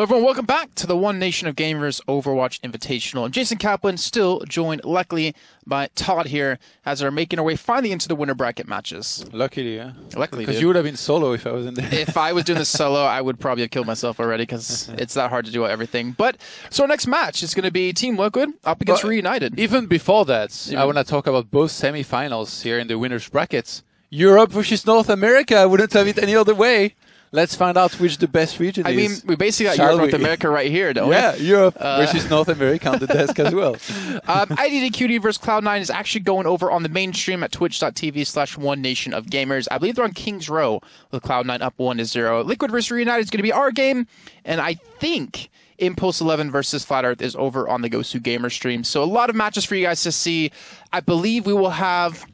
everyone, welcome back to the One Nation of Gamers Overwatch Invitational. I'm Jason Kaplan, still joined luckily by Todd here as we're making our way finally into the winter bracket matches. Luckily, yeah. Luckily, because you would have been solo if I wasn't there. If I was doing this solo, I would probably have killed myself already because it's that hard to do everything. But so our next match is going to be Team Liquid up against Reunited. Even before that, I want to talk about both semifinals here in the winners brackets. Europe versus North America. I wouldn't have it any other way. Let's find out which the best region is. I mean, we basically got Europe, North America right here, don't we? Yeah, Europe versus North America on the desk as well. IDDQD versus Cloud9 is actually going over on the main stream at twitch.tv/One Nation of Gamers. I believe they're on King's Row with Cloud9 up 1-0. Liquid versus Reunited is going to be our game, and I think Impulse 11 versus Flat Earth is over on the Gosu Gamer stream. So a lot of matches for you guys to see. I believe we will have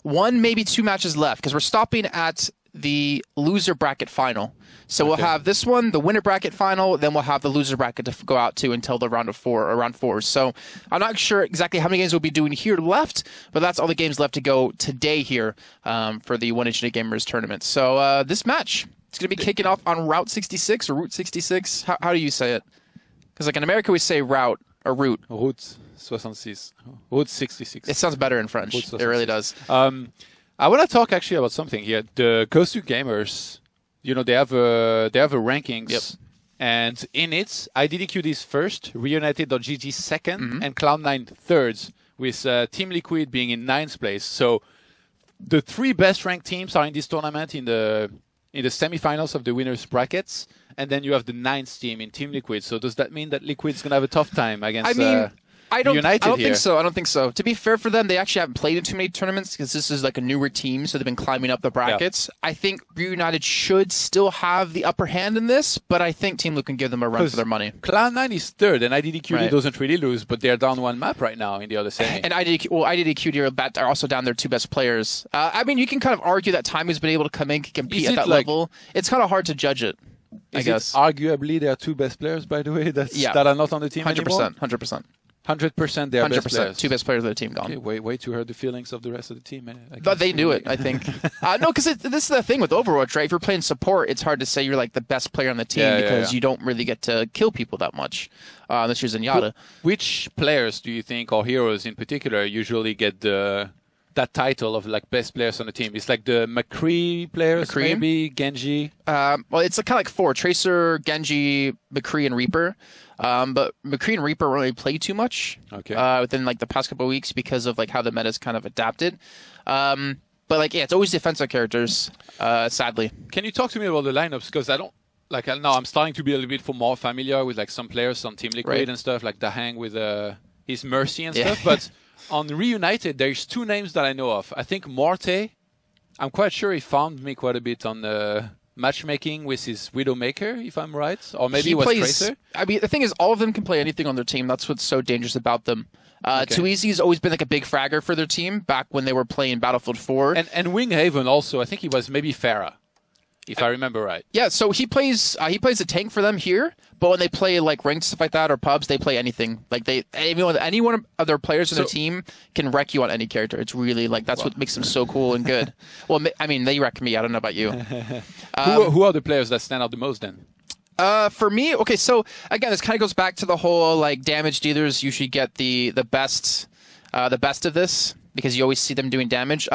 one, maybe two matches left because we're stopping at the loser bracket final. So we'll have this one, the winner bracket final, then we'll have the loser bracket to go out to until the round 4. So I'm not sure exactly how many games we'll be doing here left, but that's all the games left to go today here for the One Nation of Gamers tournament. So this match, it's going to be kicking off on Route 66 or Route 66. How do you say it? Because like in America we say route or route. Route 66. Route 66. It sounds better in French. It really does. I want to talk actually about something here. The Gosu Gamers, you know, they have a rankings, and in it, IDDQD is first, Reunited.GG second, and Cloud9 third, with Team Liquid being in 9th place. So the three best ranked teams are in this tournament in the semifinals of the winners brackets, and then you have the 9th team in Team Liquid. So does that mean that Liquid's gonna have a tough time against? I don't think so. I don't think so. To be fair for them, they actually haven't played in too many tournaments because this is like a newer team, so they've been climbing up the brackets. Yeah. I think Reunited should still have the upper hand in this, but I think Team Liquid can give them a run for their money. Cloud9 is third, and IDDQD doesn't really lose, but they're down one map right now in the other semi. And IDDQD are also down their two best players. I mean, you can kind of argue that Timing's been able to come in, compete at that level. It's kind of hard to judge it, I guess. Arguably, their two best players, by the way, that are not on the team 100%, anymore? 100%. 100% they are best players. Two best players of the team gone. Okay, way to hurt the feelings of the rest of the team. But they knew it, I think. No, because this is the thing with Overwatch, right? If you're playing support, it's hard to say you're like the best player on the team because you don't really get to kill people that much. Unless you're Zenyatta. Which players do you think, or heroes in particular, usually get that title of like best players on the team? It's like the McCree players, maybe Genji. Well, it's kind of like four: Tracer, Genji, McCree, and Reaper. But McCree and Reaper really play too much within like the past couple of weeks because of like how the meta's kind of adapted. But like it's always defensive characters. Sadly. Can you talk to me about the lineups? Because I don't like. Now I'm starting to be a little bit more familiar with like some players on Team Liquid and stuff, like Dahang with his Mercy and stuff. But on Reunited, there's two names that I know of. I think Morte. I'm quite sure he farmed me quite a bit on the matchmaking with his Widowmaker, if I'm right. Or maybe he was Tracer. I mean, the thing is, all of them can play anything on their team. That's what's so dangerous about them. Too Easy's always been like a big fragger for their team back when they were playing Battlefield 4. And Winghaven also, I think he was maybe Pharah, if I remember right. Yeah, so he plays a tank for them here, but when they play like ranked stuff like that or pubs, they play anything. Like any one of their players in their team can wreck you on any character. It's really like that's what makes them so cool and good. Well, I mean, they wreck me. I don't know about you. Who are the players that stand out the most then? For me, okay, so again, this kind of goes back to the whole like damage dealers usually get the best of this because you always see them doing damage.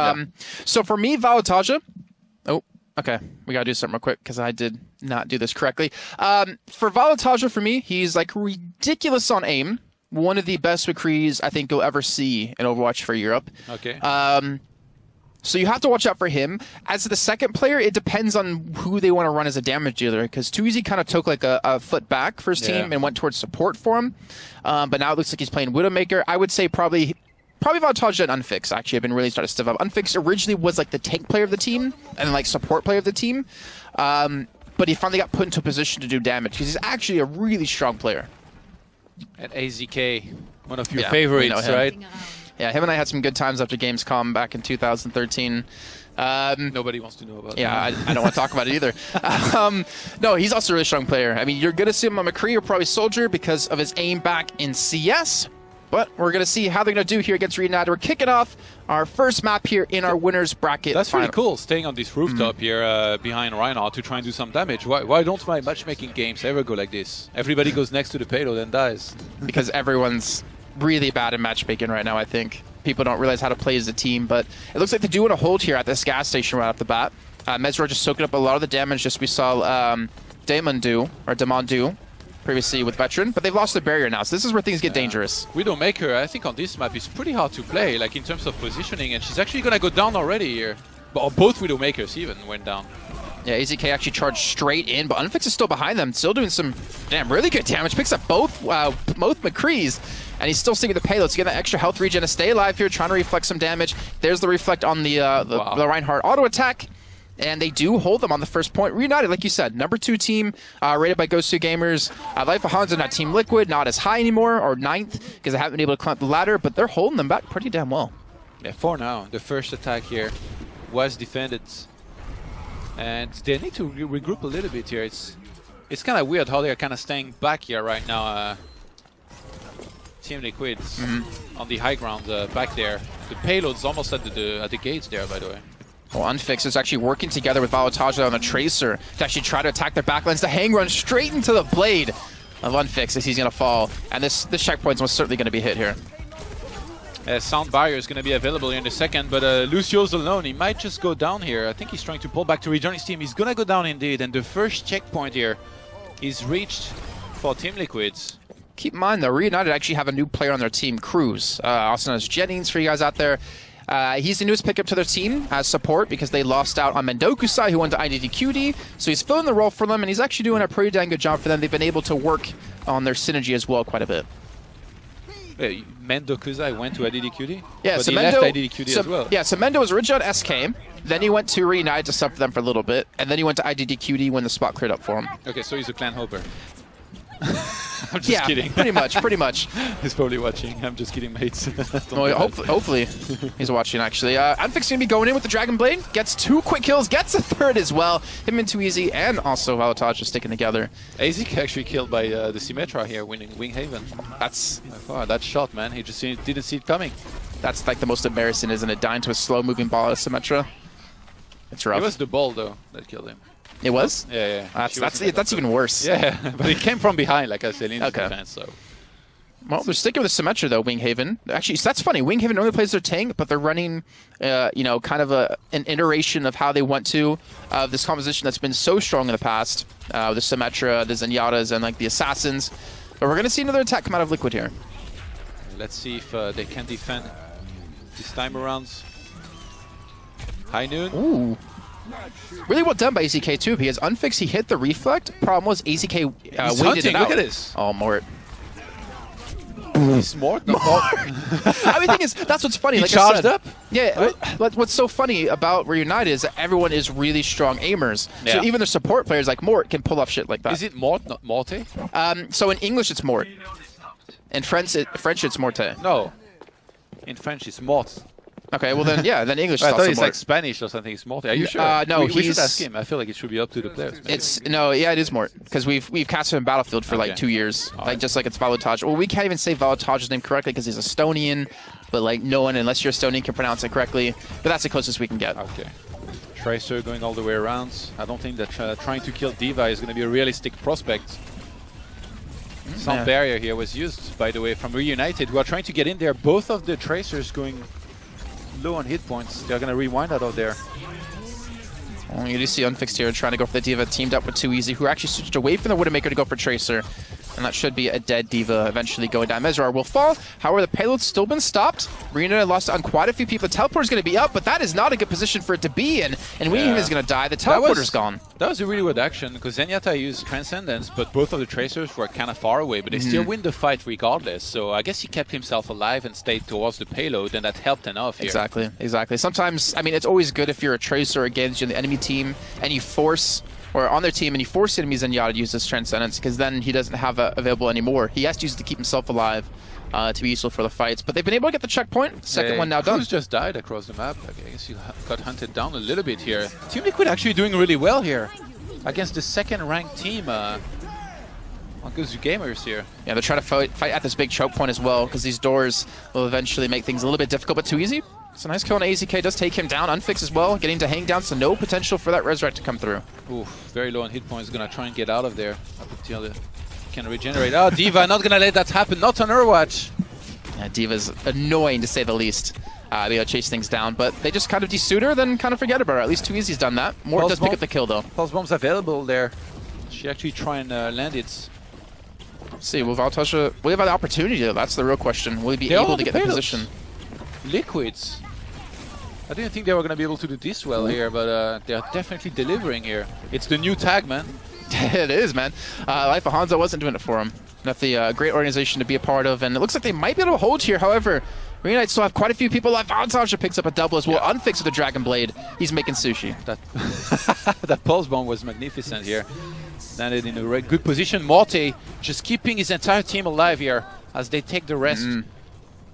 So for me, Valataja. Oh. Okay, we gotta do something real quick because I did not do this correctly. For Valataja, for me, he's like ridiculous on aim. One of the best McCrees I think you'll ever see in Overwatch for Europe. Okay. So you have to watch out for him. As the second player, it depends on who they want to run as a damage dealer because Too Easy kind of took like a foot back for his team and went towards support for him. But now it looks like he's playing Widowmaker. I would say probably Valataja and Unfix, actually, have been really starting to step up. Unfix originally was like the tank player of the team and like support player of the team. But he finally got put into a position to do damage because he's actually a really strong player. And AZK, one of your favorites, right? Yeah, him and I had some good times after Gamescom back in 2013. Nobody wants to know about that. I don't want to talk about it either. No, he's also a really strong player. I mean, you're going to see him on McCree or probably Soldier because of his aim back in CS. But we're going to see how they're going to do here against Reunited. We're kicking off our first map here in our winners bracket. That's really cool, staying on this rooftop here behind Reinhardt to try and do some damage. Why don't my matchmaking games ever go like this? Everybody goes next to the payload and dies. Because everyone's really bad at matchmaking right now, I think. People don't realize how to play as a team, but it looks like they do want to hold here at this gas station right off the bat. Mesro just soaking up a lot of the damage, just we saw Damon do previously with Veteran, but they've lost the barrier now, so this is where things get dangerous. Widowmaker, I think on this map is pretty hard to play, like in terms of positioning, and she's actually gonna go down already here. But both Widowmakers even went down. Yeah, AZK actually charged straight in, but Unfix is still behind them, still doing some really good damage. Picks up both McCrees, and he's still sticking with the payload to get that extra health regen to stay alive here, trying to reflect some damage. There's the reflect on the Reinhardt auto attack. And they do hold them on the first point. Reunited, like you said, #2 team, rated by Ghost 2 Gamers. Life of Hans are not Team Liquid, not as high anymore, or 9th, because they haven't been able to climb the ladder, but they're holding them back pretty damn well. Yeah, for now, the first attack here was defended. And they need to regroup a little bit here. It's kind of weird how they're kind of staying back here right now. Team Liquid on the high ground back there. The payload's almost at the gates there, by the way. Well, Unfix is actually working together with Valotage on the Tracer to actually try to attack their backlines. The hang run straight into the blade of Unfix as he's going to fall. And this checkpoint's most certainly going to be hit here. Sound barrier is going to be available here in a second, but Lucio's alone. He might just go down here. I think he's trying to pull back to rejoin his team. He's going to go down indeed, and the first checkpoint here is reached for Team Liquids. Keep in mind, though, Reunited actually have a new player on their team, Cruz. Also known as Jennings for you guys out there. He's the newest pickup to their team as support because they lost out on Mendokusai, who went to IDDQD. So he's filling the role for them, and he's actually doing a pretty dang good job for them. They've been able to work on their synergy as well quite a bit. Mendokusai went to IDDQD? Yeah, but so he left IDDQD as well. Yeah, so Mendo was originally on SK, then he went to Reunited to sub for them for a little bit, and then he went to IDDQD when the spot cleared up for him. Okay, so he's a clan hopper. I'm just kidding. pretty much. He's probably watching. I'm just kidding, mates. Well, hopefully he's watching, actually. Unfix going to be going in with the Dragon Blade. Gets 2 quick kills. Gets a 3rd as well. Him and Too Easy and also Valotage just sticking together. AZK actually killed by the Symmetra here, winning Winghaven. That's... that shot, man. He just didn't see it coming. That's like the most embarrassing, isn't it? Dying to a slow-moving ball at Symmetra. It's rough. It was the ball, though, that killed him. It was? Yeah. That's even worse. Yeah, but it came from behind, like I said, in defense, so... Well, they're sticking with the Symmetra, though, Winghaven. Actually, so that's funny. Winghaven normally plays their tank, but they're running, kind of an iteration of how they want to, this composition that's been so strong in the past. The Symmetra, the Zenyatas, and, like, the Assassins. But we're going to see another attack come out of Liquid here. Let's see if they can defend this time around. High noon. Ooh. Really well done by AZK too, because Unfix, he hit the reflect. Problem was AZK waited it out. Look at this. Oh, Mort. He's Mort? Mort. I mean, the thing is, that's what's funny. He like charged I said, up? Yeah, what's so funny about Reunited is that everyone is really strong aimers. Yeah. So even the support players like Mort can pull off shit like that. Is it Mort, not Morte? So in English, it's Mort. In French, it's Morte. No. In French, it's Mort. Okay, well then, yeah, then English is I also thought it's Mort. like Spanish or something. It's Morte. Are you sure? No, we should ask him. I feel like it should be up to the players. It is Mort, because we've cast him in Battlefield for like 2 years, just like it's Valotage. Well, we can't even say Valotage's name correctly because he's Estonian, but like no one, unless you're Estonian, can pronounce it correctly. But that's the closest we can get. Okay. Tracer going all the way around. I don't think that trying to kill D.Va is going to be a realistic prospect. Some barrier here was used, by the way, from Reunited, who are trying to get in there. Both of the Tracers going low on hit points. They're going to rewind out of there. Well, you do see Unfixed here trying to go for the D.Va, teamed up with Too Easy, who actually switched away from the Widowmaker to go for Tracer. And that should be a dead D.Va eventually going down. Mesrar will fall. However, the payload's still been stopped. Reunited lost on quite a few people. The teleporter's going to be up, but that is not a good position for it to be in. And Winghaven is going to die. The teleporter's gone. That was a really good action, because Zenyatta used Transcendence, but both of the Tracers were kind of far away, but they still win the fight regardless. So I guess he kept himself alive and stayed towards the payload, and that helped enough here. Exactly. Sometimes, I mean, it's always good if you're a Tracer against the enemy team, and you force... or on their team, and you force enemies Zenyatta to use this Transcendence, because then he doesn't have it available anymore. He has to use it to keep himself alive, to be useful for the fights. But they've been able to get the checkpoint. Second one now done. Cruz just died across the map. I guess he got hunted down a little bit here. Team Liquid actually doing really well here against the second-ranked team on On Gozu Gamers here. Yeah, they're trying to fight at this big choke point as well, because these doors will eventually make things a little bit difficult, but too easy. It's a nice kill on AZK, does take him down. Unfix as well, getting to hang down, so no potential for that resurrect to come through. Ooh, very low on hit points, gonna try and get out of there. Up until the can regenerate. Oh, D.Va not gonna let that happen, not on her watch. Yeah, D.Va's annoying to say the least. They gotta chase things down, but they just kind of desuit her, then kind of forget about her. At least Too Easy's done that. Mort does pick up the kill though. Pulse bomb's available there. She actually try and land it. Let's see, will Valtasha, will he have the opportunity though? That's the real question. Will he be able to get the position? Liquids. I didn't think they were going to be able to do this well here, but they're definitely delivering here. It's the new tag, man. It is, man. Life of Hanzo wasn't doing it for him. That's the great organization to be a part of, and it looks like they might be able to hold here. However, Reunited still have quite a few people. Life of Hanzo picks up a double as well. Yeah. Unfix with the Dragon Blade. He's making sushi. That pulse bomb was magnificent here. Landed in a good position. Morte just keeping his entire team alive here as they take the rest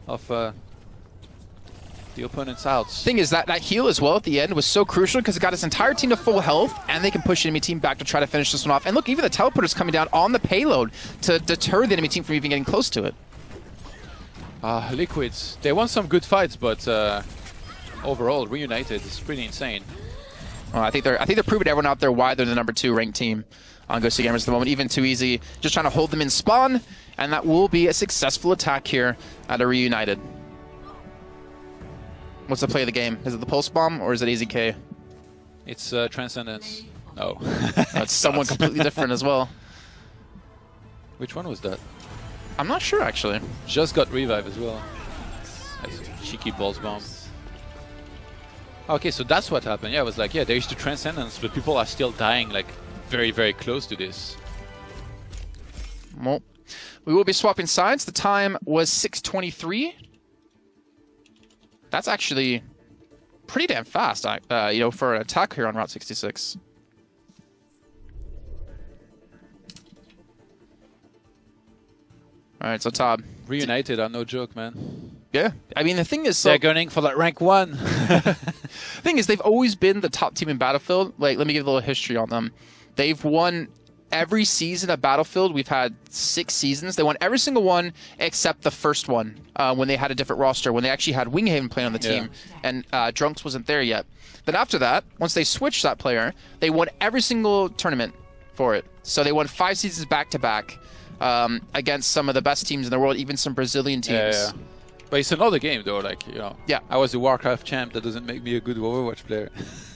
of the opponents out. Thing is that heal as well at the end was so crucial because it got his entire team to full health, and they can push the enemy team back to try to finish this one off. And look, even the teleporter's coming down on the payload to deter the enemy team from even getting close to it. Liquids, they won some good fights, but overall, Reunited is pretty insane. I think they're proving to everyone out there why they're the #2 ranked team on Gozu Gamers at the moment. Even Too Easy, just trying to hold them in spawn, and that will be a successful attack here at a Reunited. What's the play of the game? Is it the Pulse Bomb or is it AZK? It's Transcendence. No. That's someone completely different as well. Which one was that? I'm not sure, actually. Just got Revive as well. That's a cheeky Pulse Bomb. Okay, so that's what happened. Yeah, it was like, yeah, there is the Transcendence, but people are still dying, like, very, very close to this. Well, we will be swapping sides. The time was 6:23. That's actually pretty damn fast, you know, for an attack here on Route 66. All right, so Todd. Reunited are no joke, man. Yeah, I mean, the thing is... They're gunning for that rank 1. Thing is, they've always been the top team in Battlefield. Like, let me give a little history on them. They've won every season of Battlefield. We've had 6 seasons. They won every single one except the first one when they had a different roster, when they actually had Winghaven playing on the team, and Drunks wasn't there yet. Then after that, once they switched that player, they won every single tournament for it. So they won 5 seasons back-to-back against some of the best teams in the world, even some Brazilian teams. Yeah. But it's another game, though. Like, you know, yeah. I was a Warcraft champ. That doesn't make me a good Overwatch player.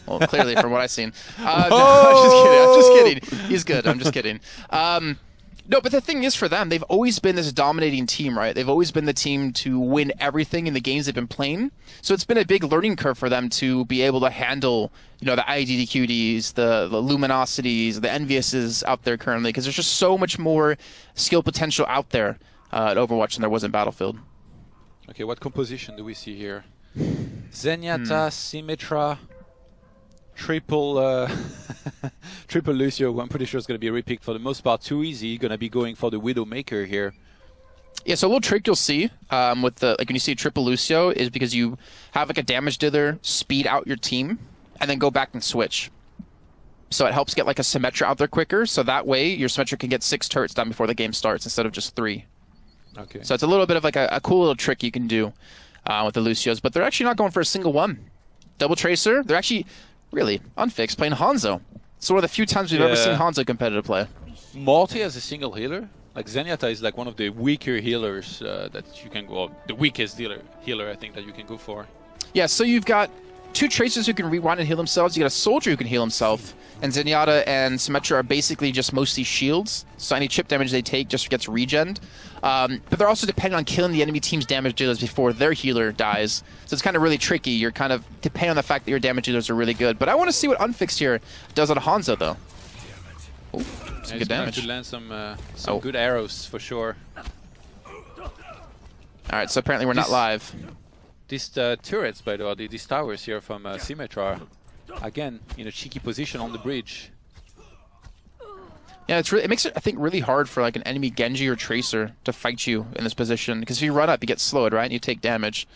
Well, clearly, from what I've seen. No, I'm just kidding. He's good. I'm just kidding. No, but the thing is, for them, they've always been this dominating team, right? They've always been the team to win everything in the games they've been playing. So it's been a big learning curve for them to be able to handle, you know, the IDDQDs, the Luminosities, the Enviouses out there currently, because there's just so much more skill potential out there at Overwatch than there was in Battlefield. Okay, what composition do we see here? Zenyatta, Symmetra, triple Lucio, who I'm pretty sure is going to be repicked for the most part. Too Easy, going to be going for the Widowmaker here. Yeah, so a little trick you'll see with the, like when you see triple Lucio is because you have like a damage dealer speed out your team and then go back and switch. So it helps get like a Symmetra out there quicker, so that way your Symmetra can get 6 turrets done before the game starts instead of just 3. Okay. So it's a little bit of like a cool little trick you can do with the Lucios, but they're actually not going for a single one. Double Tracer, they're actually really unfixed playing Hanzo. It's one of the few times we've ever seen Hanzo competitive play. Morty as a single healer? Like Zenyatta is like one of the weaker healers that you can go, the weakest healer I think that you can go for. Yeah, so you've got 2 Tracers who can rewind and heal themselves, you got a Soldier who can heal himself, and Zenyatta and Symmetra are basically just mostly shields, so any chip damage they take just gets regened. But they're also dependent on killing the enemy team's damage dealers before their healer dies, so it's kind of really tricky. You're kind of depending on the fact that your damage dealers are really good. But I want to see what Unfixed here does on Hanzo, though. Ooh, some good damage. To land some good arrows, for sure. Alright, so apparently we're not live. These turrets, by the way, these towers here from Symmetra, again, in a cheeky position on the bridge. Yeah, it makes it, I think, really hard for like an enemy Genji or Tracer to fight you in this position, because if you run up, you get slowed, right, and you take damage.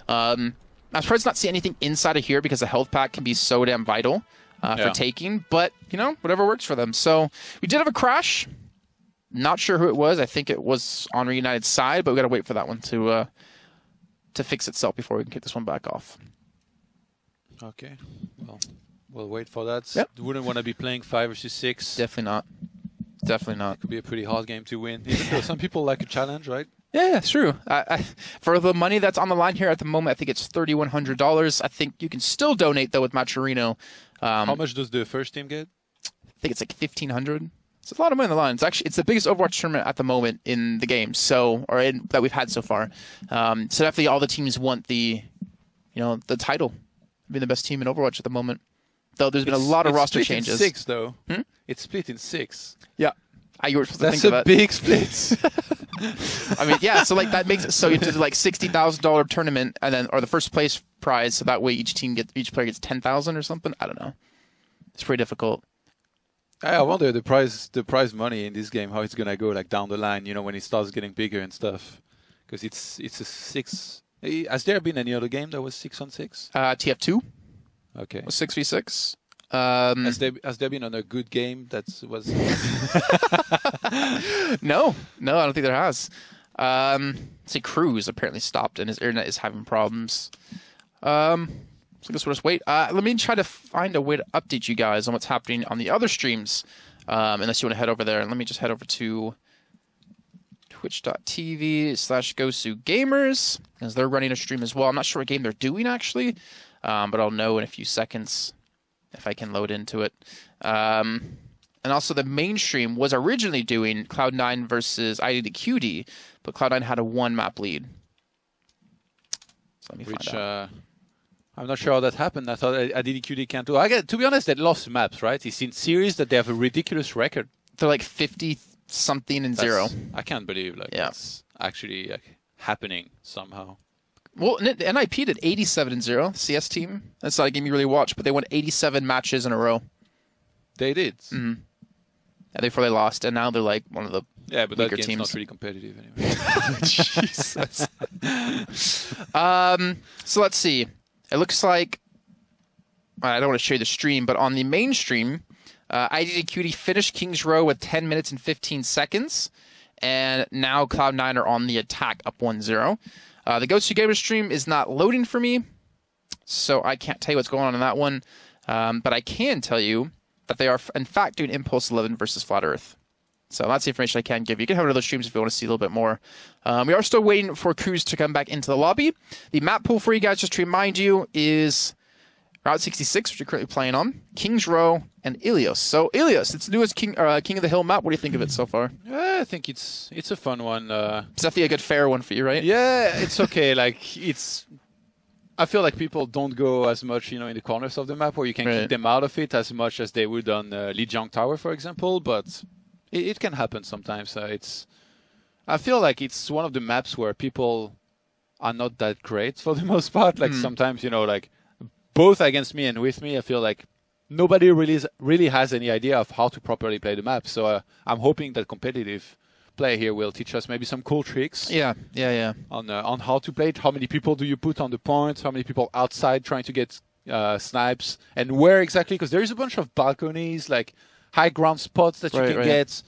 I'm surprised not see anything inside of here because the health pack can be so damn vital for taking, but, you know, whatever works for them. So we did have a crash. Not sure who it was. I think it was on Reunited's side, but we got to wait for that one to fix itself before we can kick this one back off. Okay. Well, we'll wait for that. Yep. Wouldn't want to be playing 5 versus 6. Definitely not. Definitely not. It could be a pretty hard game to win. Even though some people like a challenge, right? Yeah, it's true. For the money that's on the line here at the moment, I think it's $3,100. I think you can still donate, though, with Matcherino. How much does the first team get? I think it's like $1,500. It's a lot of money on the line. It's the biggest Overwatch tournament at the moment in the game, that we've had so far. So definitely all the teams want the title, being the best team in Overwatch at the moment. Though there's been a lot of roster changes. It's split in 6, though. It's split in 6. Yeah. You were supposed to That's think of a big split. I mean, yeah. So that makes it so you do like $60,000 tournament, and then or the first place prize. So that way each player gets 10,000 or something. I don't know. It's pretty difficult. I wonder the prize money in this game, how it's gonna go like down the line. When it starts getting bigger and stuff, because it's a 6. Has there been any other game that was 6-on-6? TF2. Okay. Was 6v6. Has there been another good game that was? No, I don't think there has. See, Cruz apparently stopped and his internet is having problems. So I guess we'll just wait. Let me try to find a way to update you guys on what's happening on the other streams. Unless you want to head over there, and let me just head over to twitch.tv/GoSuGamers because they're running a stream as well. I'm not sure what game they're doing actually, but I'll know in a few seconds if I can load into it. And also the main stream was originally doing Cloud9 versus IDQD, but Cloud9 had a 1-map lead. So let me find out. I'm not sure how that happened. I thought IDQD can't do. To be honest, they lost maps, right? It's in series that they have a ridiculous record. They're like 50-something and 0. I can't believe it's actually happening somehow. Well, NIP did 87-0, CS team. That's not a game you really watch, but they won 87 matches in a row. They did. Mm-hmm. And before they lost, and now they're like one of the but that game's teams. not really competitive anyway. Jesus. So let's see. It looks like I don't want to show you the stream, but on the main stream, IDQD finished King's Row with 10 minutes and 15 seconds, and now Cloud9 are on the attack, up 1-0. The GoSuGamers stream is not loading for me, so I can't tell you what's going on in that one. But I can tell you that they are, in fact, doing Impulse 11 versus Flat Earth. So that's the information I can give you. You can have one of those streams if you want to see a little bit more. We are still waiting for Cruz to come back into the lobby. The map pool for you guys, just to remind you, is Route 66, which you're currently playing on, King's Row, and Ilios. So Ilios, it's the newest King of the Hill map. What do you think of it so far? I think it's a fun one. It's definitely a good fair one for you, right? Yeah, it's okay. I feel like people don't go as much, in the corners of the map where you can keep them out of it as much as they would on Lijiang Tower, for example. But it can happen sometimes. I feel like it's one of the maps where people are not that great for the most part. Like sometimes, both against me and with me, I feel like nobody really has any idea of how to properly play the map. So I'm hoping that competitive play here will teach us maybe some cool tricks. Yeah. On how to play it. How many people do you put on the point? How many people outside trying to get snipes? And where exactly? Because there is a bunch of balconies, like high ground spots that you can get.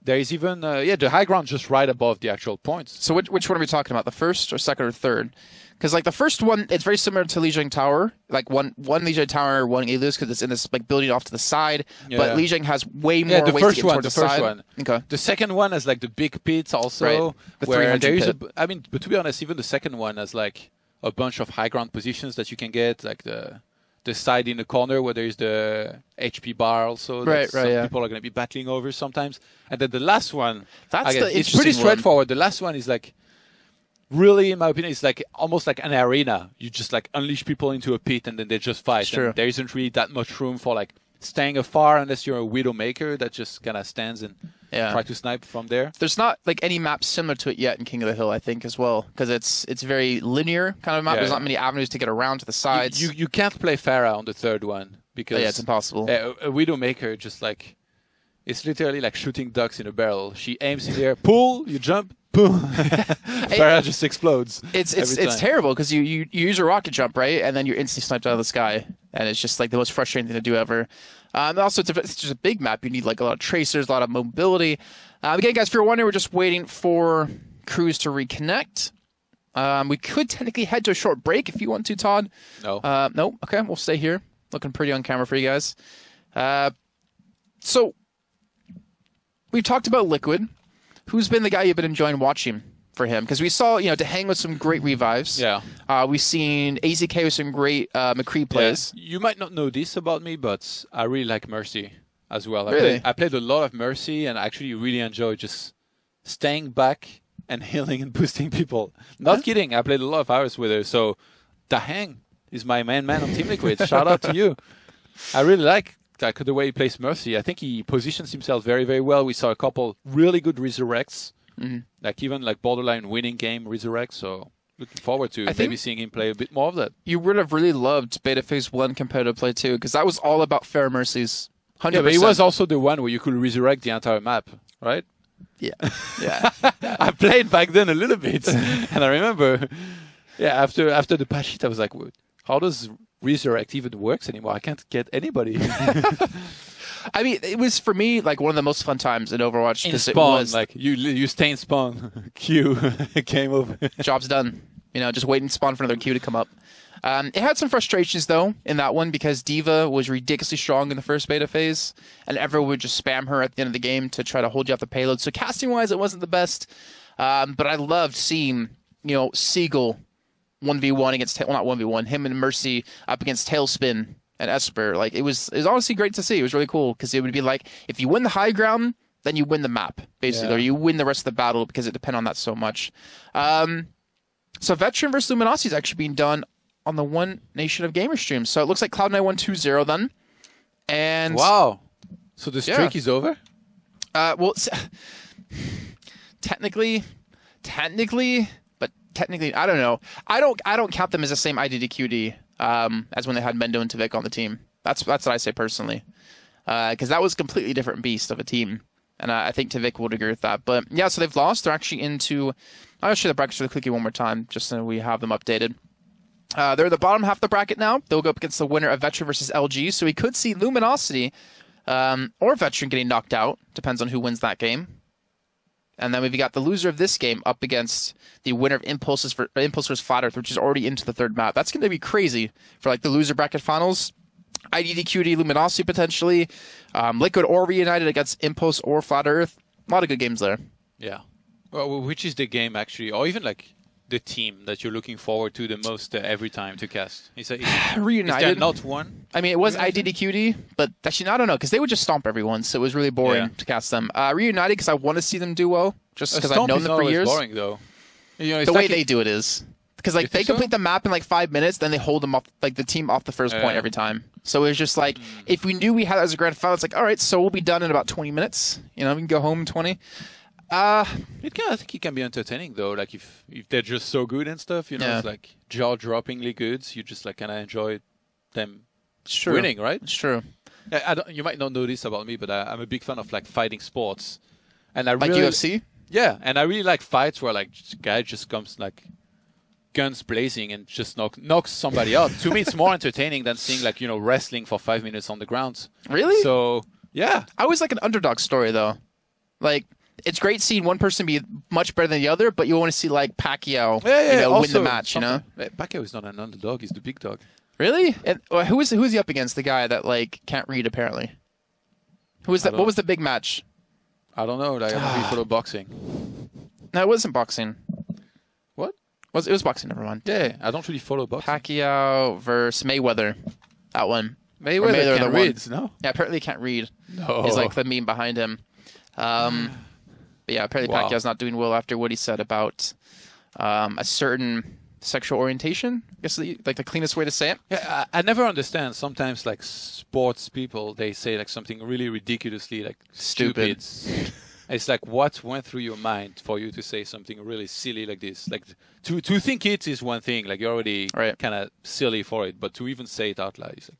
There is even, the high ground just right above the actual points. So which one are we talking about? The first or second or third? Because the first one, it's very similar to Lijiang Tower. Like one Lijiang Tower, one Ilios, because it's in this building off to the side. Yeah. But Lijiang has way more ways to get towards the side. One. Okay. The second one has the big pits also. Right. The where there is pit. but to be honest, even the second one has a bunch of high ground positions that you can get, like the side in the corner where there is the HP bar also. People are going to be battling over sometimes. And then the last one, it's pretty straightforward. The last one is really, in my opinion, it's almost like an arena. You just unleash people into a pit and then they just fight. Sure. And there isn't really that much room for staying afar unless you're a Widowmaker that just kind of stands and try to snipe from there. There's not any map similar to it yet in King of the Hill, I think, as well, because it's very linear kind of map. There's not many avenues to get around to the sides. You can't play Pharah on the third one because it's impossible. A Widowmaker just it's literally like shooting ducks in a barrel. She aims in there, pull, you jump, boom. Pharah just explodes. It's terrible because you use a rocket jump, right, and then you're instantly sniped out of the sky, and it's just the most frustrating thing to do ever. And also, it's just a big map. You need a lot of tracers, a lot of mobility. Again, guys, if you're wondering, we're just waiting for Cruz to reconnect. We could technically head to a short break if you want to, Todd. No. No? Okay, we'll stay here. Looking pretty on camera for you guys. So, we've talked about Liquid. Who's been the guy you've been enjoying watching for him? Because we saw, to hang with some great revives. Yeah. We've seen AZK with some great McCree plays. Yeah. You might not know this about me, but I really like Mercy as well. Really? I played a lot of Mercy, and I actually really enjoy just staying back and healing and boosting people. Not kidding. I played a lot of hours with her. So, Dahang is my main man on Team Liquid. Shout out to you. I really like the way he plays Mercy. I think he positions himself very, very well. We saw a couple really good resurrects, even borderline winning game resurrects. So looking forward to maybe seeing him play a bit more of that. You would have really loved Beta Phase 1 competitive play too, because that was all about fair mercies. 100%. Yeah, but he was also the one where you could resurrect the entire map, right? Yeah. Yeah. I played back then a little bit, and I remember, after the patch hit, I was like, how does resurrect even works anymore? I can't get anybody. I mean, it was for me one of the most fun times in Overwatch. In spawn, you stay in spawn, Q, game over. Job's done. Just wait and spawn for another Q to come up. It had some frustrations though in that one because D.Va was ridiculously strong in the first beta phase, and everyone would just spam her at the end of the game to try to hold you off the payload. So casting wise, it wasn't the best, but I loved seeing Seagull 1v1 against, not 1v1, him and Mercy up against Tailspin and Esper. It was honestly great to see. It was really cool because it would be if you win the high ground, then you win the map, basically, or you win the rest of the battle because it depends on that so much. So Veteran versus Luminosity is actually being done on the One Nation of Gamer stream. So it looks like Cloud9 won 2-0 then. And wow. So the streak is over? Well, technically, but technically, I don't know. I don't count them as the same IDDQD as when they had Mendo and Tavik on the team. That's what I say personally, because that was a completely different beast of a team, and I think Tavik would agree with that. But yeah, so they've lost. They're actually into. I'll show the brackets really quickly one more time, just so we have them updated. They're in the bottom half of the bracket now. They'll go up against the winner of Veteran versus LG. So we could see Luminosity or Veteran getting knocked out. Depends on who wins that game. And then we've got the loser of this game up against the winner of Impulse versus Flat Earth, which is already into the third map. That's going to be crazy for the loser bracket finals. IDDQD, Luminosity potentially. Liquid or Reunited against Impulse or Flat Earth. A lot of good games there. Yeah. Well, which is the game actually, or even the team that you're looking forward to the most every time to cast? Reunited. Is there not one? I mean, it was IDDQD, but actually, I don't know, because they would just stomp everyone, so it was really boring to cast them. Reunited, because I want to see them do well, just because I've known them for years. Boring, though. The way they do it is. Because they complete the map in 5 minutes, then they hold them off, the team off the first point every time. So it was just if we knew we had it as a grand final, it's all right, so we'll be done in about 20 minutes. We can go home in 20. I think it can be entertaining though. If they're just so good and stuff, it's jaw-droppingly good. You just kind of enjoy them winning, right? It's true. You might not know this about me, but I'm a big fan of fighting sports, and I really UFC. Yeah, and I really like fights where guy just comes guns blazing and just knocks somebody out. To me, it's more entertaining than seeing wrestling for 5 minutes on the ground. Really? So yeah, I always like an underdog story though. It's great seeing one person be much better than the other, but you want to see Pacquiao win the match, Pacquiao is not an underdog, he's the big dog. Really? And, who is he up against? The guy that can't read apparently. Who is that? What was the big match? I don't know. I don't really follow boxing. No, it wasn't boxing. What? It was boxing, never mind. Yeah, I don't really follow boxing. Pacquiao versus Mayweather. That one. Mayweather can't read, no? Yeah, apparently he can't read. No. He's the meme behind him. But yeah, apparently Pacquiao's not doing well after what he said about a certain sexual orientation. I guess the cleanest way to say it. Yeah, I never understand. Sometimes sports people, they say something really ridiculously stupid. It's what went through your mind for you to say something really silly like this? To think it is one thing. You're already kind of silly for it, but to even say it out loud, it's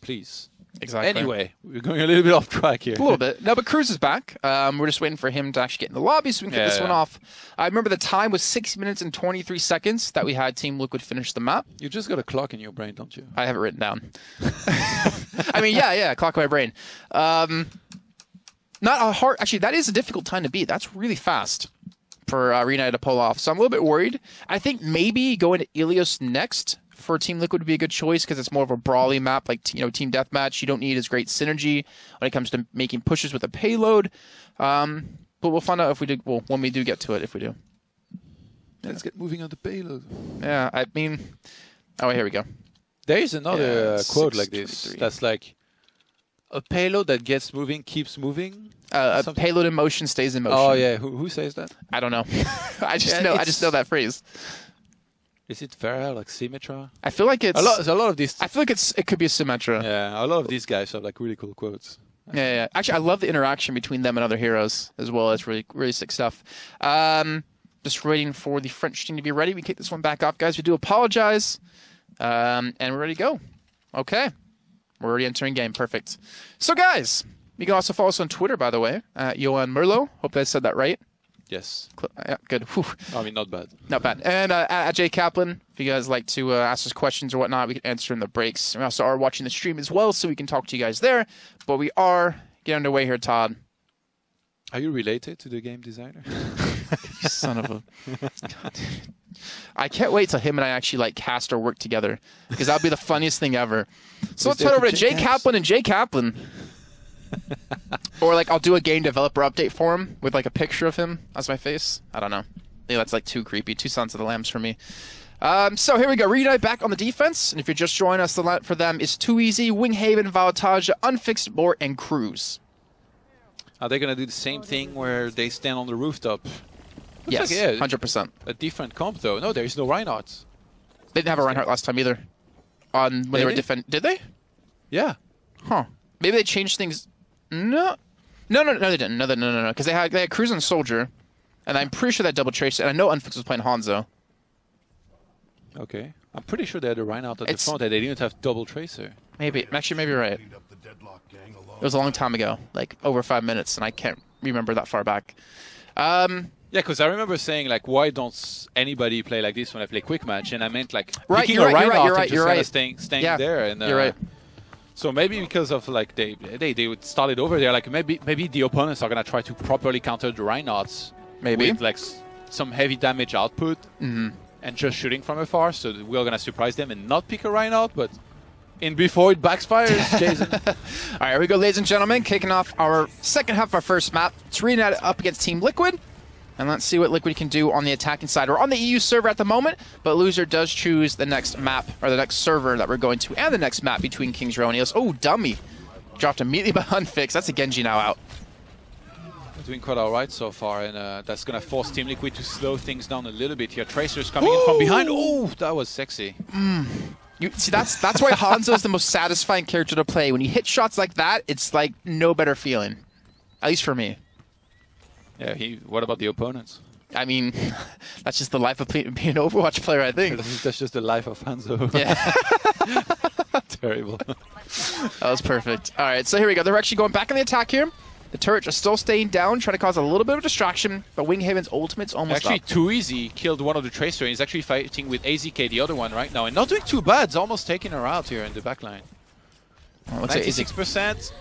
please. Exactly. Anyway, we're going a little bit off track here. A little bit. No, but Cruz is back. We're just waiting for him to actually get in the lobby so we can get this one off. I remember the time was 6 minutes and 23 seconds that we had Team Liquid finish the map. You just got a clock in your brain, don't you? I have it written down. I mean, yeah, clock in my brain. not a hard. Actually, that is a difficult time to beat. That's really fast for Reunited to pull off. So I'm a little bit worried. I think maybe going to Ilios next for Team Liquid would be a good choice because it's more of a brawly map, like Team Deathmatch. You don't need as great synergy when it comes to making pushes with a payload. But we'll find out if we do. Well, when we do get to it, if we do. Let's get moving on the payload. Yeah, I mean, oh, here we go. There is another quote like this. That's like, a payload that gets moving keeps moving. A payload in motion stays in motion. Oh yeah, who says that? I don't know. I just know that phrase. Is it Vera, like Symmetra? I feel like it's a lot of these. I feel like it could be a Symmetra. Yeah, a lot of these guys have like really cool quotes. Yeah. Actually, I love the interaction between them and other heroes as well. It's really sick stuff. Just waiting for the French team to be ready. We kick this one back off, guys. We do apologize. And we're ready to go. Okay. We're already entering game. Perfect. So, guys, you can also follow us on Twitter, by the way, at Johan Merlo. Hope I said that right. Yes. Yeah, good. Whew. I mean, not bad. Not bad. And at Jay Kaplan, if you guys like to ask us questions or whatnot, we can answer in the breaks. We also are watching the stream as well, so we can talk to you guys there. But we are getting underway here, Todd. Are you related to the game designer? You son of a... God. I can't wait till him and I actually like cast or work together because that'll be the funniest thing ever. So let's head over to Jay Kaplan and Jay Kaplan. Or like I'll do a game developer update for him with like a picture of him as my face. I don't know. Maybe that's like too creepy. Too Sons of the Lambs for me. So here we go. Reunited back on the defense. And if you're just joining us, the line for them is Too Easy, Winghaven, Valtage, Unfixed, Boar, and Cruz. Are they going to do the same thing where they stand on the rooftop? Yes, like, yeah, 100%. A different comp, though. No, there is no Reinhardt. They didn't have a Reinhardt last time either. When they were defending. Did they? Yeah. Huh. Maybe they changed things. No, they didn't. No. Because they had Cruz and Soldier, and I'm pretty sure that double traced. And I know Unfixed was playing Hanzo. Okay. I'm pretty sure they had a Reinhardt at the front, and they didn't have double tracer. Maybe. Actually, maybe you're right. It was a long time ago, like over 5 minutes, and I can't remember that far back. Yeah, because I remember saying, like, why don't anybody play like this when I play quick match? And I meant, like, right, picking a Reinhardt and just kind of staying yeah, there. And, you're right. So maybe because of, like, they would start it over there. Like, maybe the opponents are going to try to properly counter the Reinhardts. Maybe. With, like, some heavy damage output and just shooting from afar. So we're going to surprise them and not pick a Reinhardt, but... before it backfires, Jason. All right, here we go, ladies and gentlemen. Kicking off our second half of our first map. It's Reunited up against Team Liquid. And let's see what Liquid can do on the attacking side. We're on the EU server at the moment, but loser does choose the next map, or the next server that we're going to, and the next map between Kings Row and Eos. Oh, dummy. Dropped immediately by Unfixed. That's a Genji now out. Doing quite all right so far, and that's going to force Team Liquid to slow things down a little bit here. Tracer's coming in from behind. Oh, that was sexy. You see, that's why Hanzo is the most satisfying character to play. When you hit shots like that, it's like no better feeling. At least for me. Yeah, what about the opponents? I mean, that's just the life of being an Overwatch player, I think. That's just the life of Hanzo. Yeah. Terrible. That was perfect. All right, so here we go. They're actually going back on the attack here. The turrets are still staying down, trying to cause a little bit of distraction, but Winghaven's ultimate's almost actually, up. Too Easy killed one of the Tracer, and he's actually fighting with AZK, the other one, right now. And not doing too bad. It's almost taking her out here in the backline. Well, looks like 96%.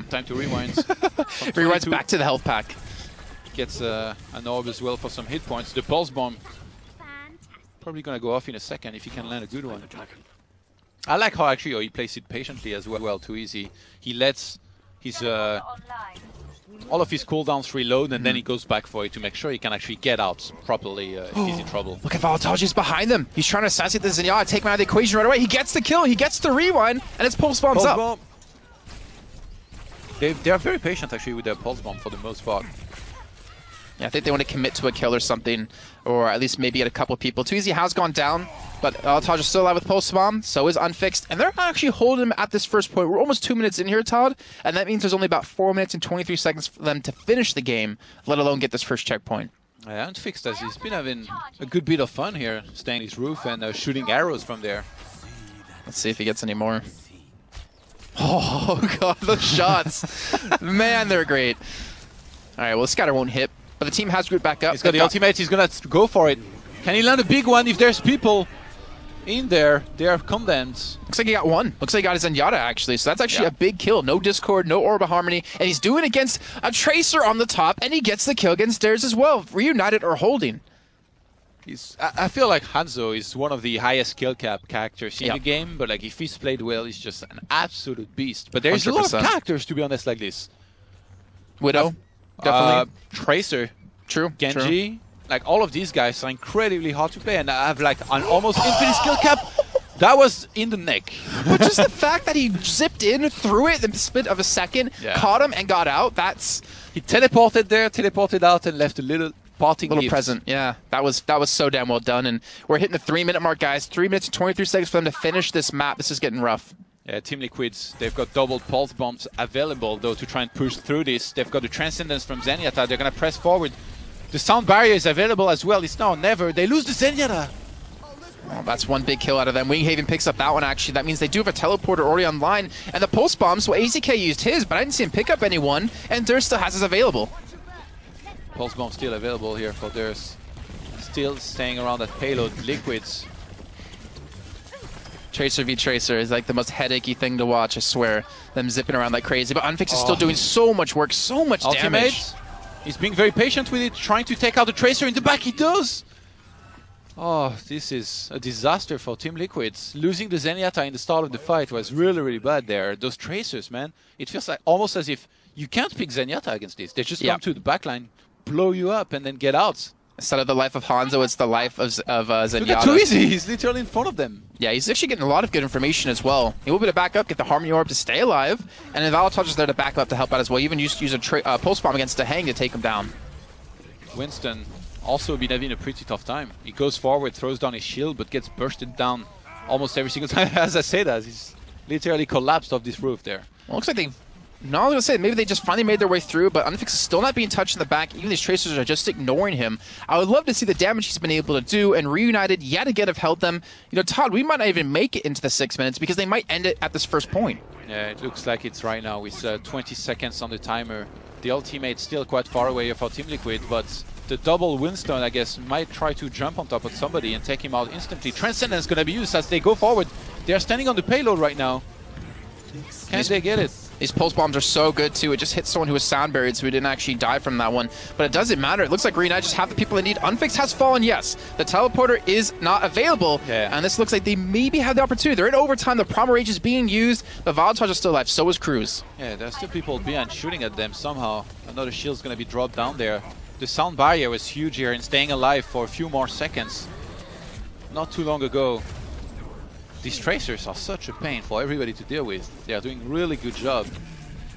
Time to rewind. Rewinds back to the health pack. Gets an orb as well for some hit points. The pulse bomb probably going to go off in a second if he can land a good one. I like how actually he plays it patiently as well. Too Easy. He lets his all of his cooldowns reload, and then he goes back for it to make sure he can actually get out properly if he's in trouble. Look at Valtage behind them. He's trying to assassinate the Zenyatta, take him out of the equation right away. He gets the kill, he gets the rewind, and his pulse bomb's up. Bomb. They are very patient actually with their pulse bomb for the most part. Yeah, I think they want to commit to a kill or something, or at least maybe get a couple of people. Too Easy has gone down, but Valtage is still alive with Pulse Bomb, so is Unfixed, and they're actually holding him at this first point. We're almost 2 minutes in here, Todd, and that means there's only about 4 minutes and 23 seconds for them to finish the game, let alone get this first checkpoint. Yeah, Unfixed, as he's been having a good bit of fun here, staying on his roof and shooting arrows from there. Let's see if he gets any more. Oh, God, those shots. Man, they're great. All right, well, the scatter won't hit. But the team has grouped back up. He's got the ultimate. He's going to go for it. Can he land a big one if there's people? in there. They are condemned. Looks like he got one. Looks like he got his Zenyatta, actually. So that's actually a big kill. No Discord, no Orb of Harmony. And he's doing it against a Tracer on the top, and he gets the kill against Stairs as well. Reunited are holding. I feel like Hanzo is one of the highest kill cap characters in the game, but like if he's played well, he's just an absolute beast. But there's 100%. A lot of characters, to be honest, like this. Widow, definitely. Tracer. True. Genji. True. Like all of these guys are incredibly hard to play, and I have like an almost infinite skill cap. That was in the neck. But just the fact that he zipped in, threw it in the split of a second, caught him, and got out, that's... He teleported there, teleported out, and left a little parting gift. Present. Yeah, that was so damn well done. And we're hitting the 3-minute mark, guys. 3 minutes and 23 seconds for them to finish this map. This is getting rough. Yeah, Team Liquids, they've got double pulse bombs available, though, to try and push through this. They've got the Transcendence from Zenyatta. They're going to press forward. The sound barrier is available as well. It's now or never. They lose the Zenyatta. Well, that's one big kill out of them. Winghaven picks up that one, actually. That means they do have a teleporter already online. And the pulse bombs, well, AZK used his, but I didn't see him pick up anyone. And Durst still has his available. Pulse bomb still available here for Durst. Still staying around that payload. Liquids. Tracer v Tracer is like the most headachy thing to watch, I swear. Them zipping around like crazy. But Unfix is still doing so much work, so much damage. He's being very patient with it, trying to take out the Tracer in the back. He does! Oh, this is a disaster for Team Liquids. Losing the Zenyatta in the start of the fight was really, really bad there. Those Tracers, man. It feels like almost as if you can't pick Zenyatta against this. They just come to the backline, blow you up, and then get out. Instead of the life of Hanzo, it's the life of Zenyatta. Too easy. He's literally in front of them. Yeah, he's actually getting a lot of good information as well. He will be to back up, get the Harmony Orb to stay alive, and then Valatage is there to back up to help out as well. He even used to use a Pulse Bomb against the Hang to take him down. Winston also been having a pretty tough time. He goes forward, throws down his shield, but gets bursted down almost every single time. As I say that, he's literally collapsed off this roof there. Well, looks like they've... No, I was going to say, maybe they just finally made their way through, but Unfix is still not being touched in the back. Even these Tracers are just ignoring him. I would love to see the damage he's been able to do, and Reunited yet again have held them. You know, Todd, we might not even make it into the 6 minutes because they might end it at this first point. Yeah, it looks like it's right now with 20 seconds on the timer. The ultimate's still quite far away for Team Liquid, but the double Winston, I guess, might try to jump on top of somebody and take him out instantly. Transcendence is going to be used as they go forward. They are standing on the payload right now. Can they get it? These pulse bombs are so good too. It just hits someone who was sound buried, so he didn't actually die from that one. But it doesn't matter. It looks like Reunited just have the people they need. Unfix has fallen, yes. The teleporter is not available. And this looks like they maybe have the opportunity. They're in overtime. The Primal Rage is being used. But Valatage is still alive. So is Cruz. Yeah, there's still people behind shooting at them somehow. Another shield's going to be dropped down there. The sound barrier was huge here and staying alive for a few more seconds. Not too long ago. These Tracers are such a pain for everybody to deal with. They are doing a really good job.